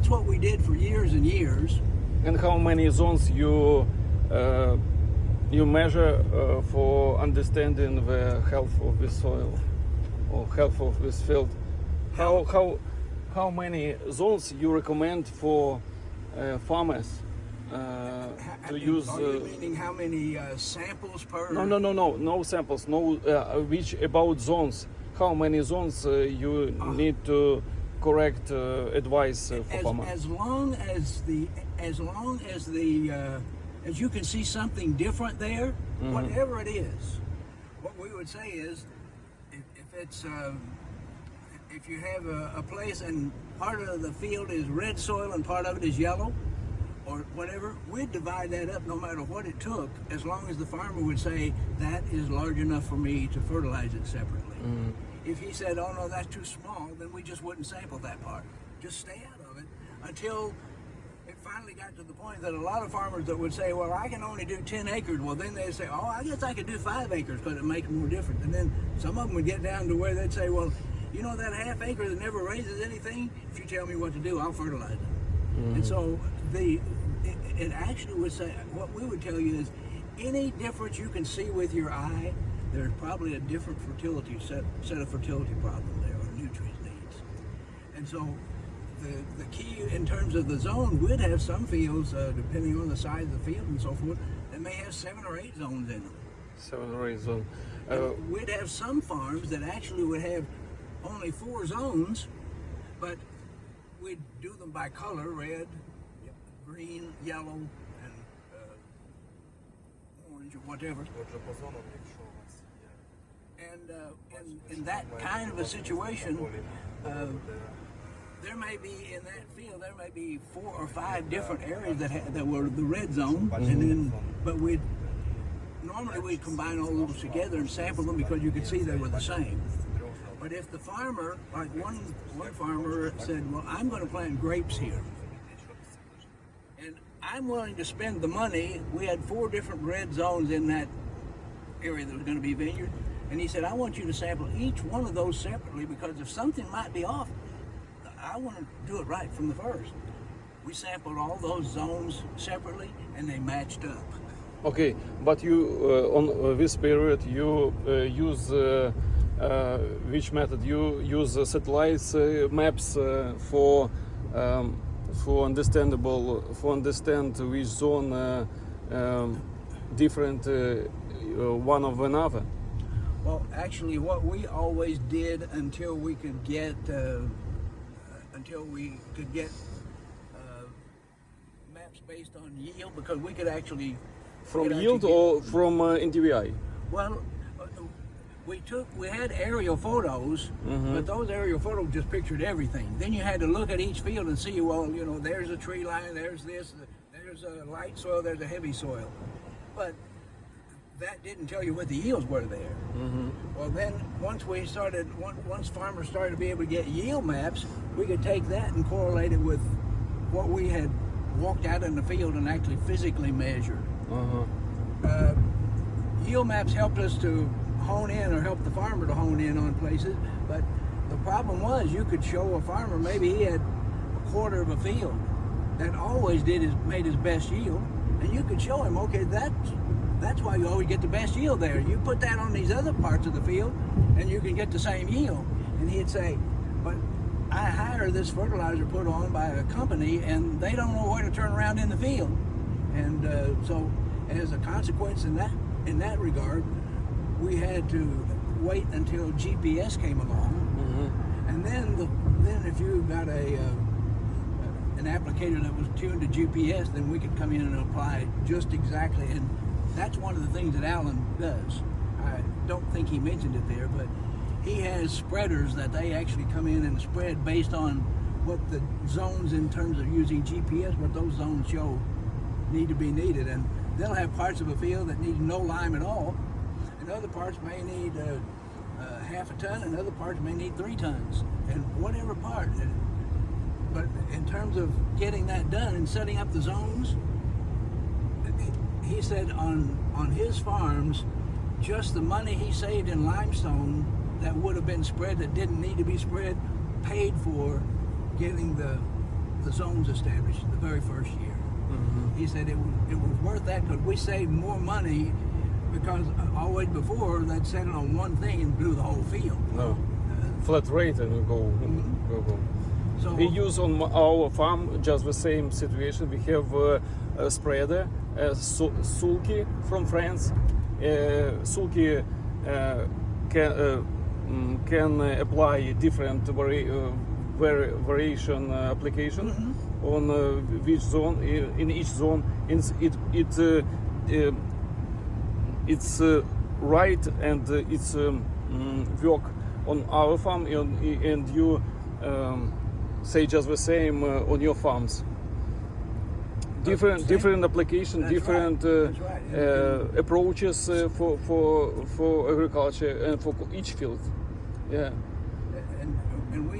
that's what we did for years and years. And how many zones you measure for understanding the health of the soil or health of this field? How many zones you recommend for farmers to use? Are you meaning how many samples per? No samples. No, which about zones? How many zones you need to correct advice for farmers? As long as you can see something different there, whatever it is, what we would say is, if you have a place and part of the field is red soil and part of it is yellow, or whatever, we'd divide that up no matter what it took, as long as the farmer would say that is large enough for me to fertilize it separately. If he said, oh no, that's too small, then we just wouldn't sample that part. Just stay out of it until it finally got to the point that a lot of farmers that would say, well, I can only do 10 acres. Well, then they'd say, oh, I guess I could do 5 acres because it makes more difference. And then some of them would get down to where they'd say, well, you know that half acre that never raises anything? If you tell me what to do, I'll fertilize it. And so it actually would say, what we would tell you is, any difference you can see with your eye, there's probably a different fertility set of fertility problems there, or nutrient needs. And so the key in terms of the zone, we'd have some fields, depending on the size of the field and so forth, that may have 7 or 8 zones in them. 7 or 8 zones. We'd have some farms that actually would have only 4 zones, but we'd do them by color: red, green, yellow, and orange, or whatever. And in that kind of a situation, there may be in that field, there may be 4 or 5 different areas that were the red zone, and then normally we'd combine all those together and sample them because you could see they were the same. But if the farmer, like one farmer said, well, I'm going to plant grapes here, and I'm willing to spend the money. We had 4 different red zones in that area that was going to be vineyard, and he said, I want you to sample each one of those separately, because if something might be off, I want to do it right from the first. We sampled all those zones separately, and they matched up. Okay, but you on this period you use which method? You use satellites maps for understand which zone different one of another. Well, actually, what we always did until we could get maps based on yield, because we could actually from yield or from NDVI. Well, we had aerial photos, but those aerial photos just pictured everything. Then you had to look at each field and see, well, you know, there's a tree line, there's this, there's a light soil, there's a heavy soil. But that didn't tell you what the yields were there. Well, then once farmers started to be able to get yield maps, we could take that and correlate it with what we had walked out in the field and actually physically measured. Yield maps helped us to hone in, or help the farmer to hone in on places, but the problem was you could show a farmer maybe he had a quarter of a field that always made his best yield, and you could show him, okay, that's why you always get the best yield there. You put that on these other parts of the field and you can get the same yield. And he'd say, but I hire this fertilizer put on by a company and they don't know where to turn around in the field. And so as a consequence in that regard, we had to wait until GPS came along. And then if you got an applicator that was tuned to GPS, then we could come in and apply just exactly. And that's one of the things that Alan does. I don't think he mentioned it there, but he has spreaders that they actually come in and spread based on what the zones, in terms of using GPS, what those zones show need to be needed. And they'll have parts of a field that need no lime at all, and other parts may need half a ton, and other parts may need 3 tons, and whatever part. But in terms of getting that done and setting up the zones, he said on his farms, just the money he saved in limestone that would have been spread, that didn't need to be spread, paid for getting the the zones established the very first year. He said it was worth that because we saved more money because always before they'd set it on one thing and do the whole field. No. Flat rate and we go. So We use on our farm just the same situation. We have a spreader, Sulky from France. Sulky can apply different variation application on which zone. In each zone, it's right and it's work on our farm and you say just the same on your farms. Different application, That's different right. That's right. approaches for agriculture and for each field. Yeah. and we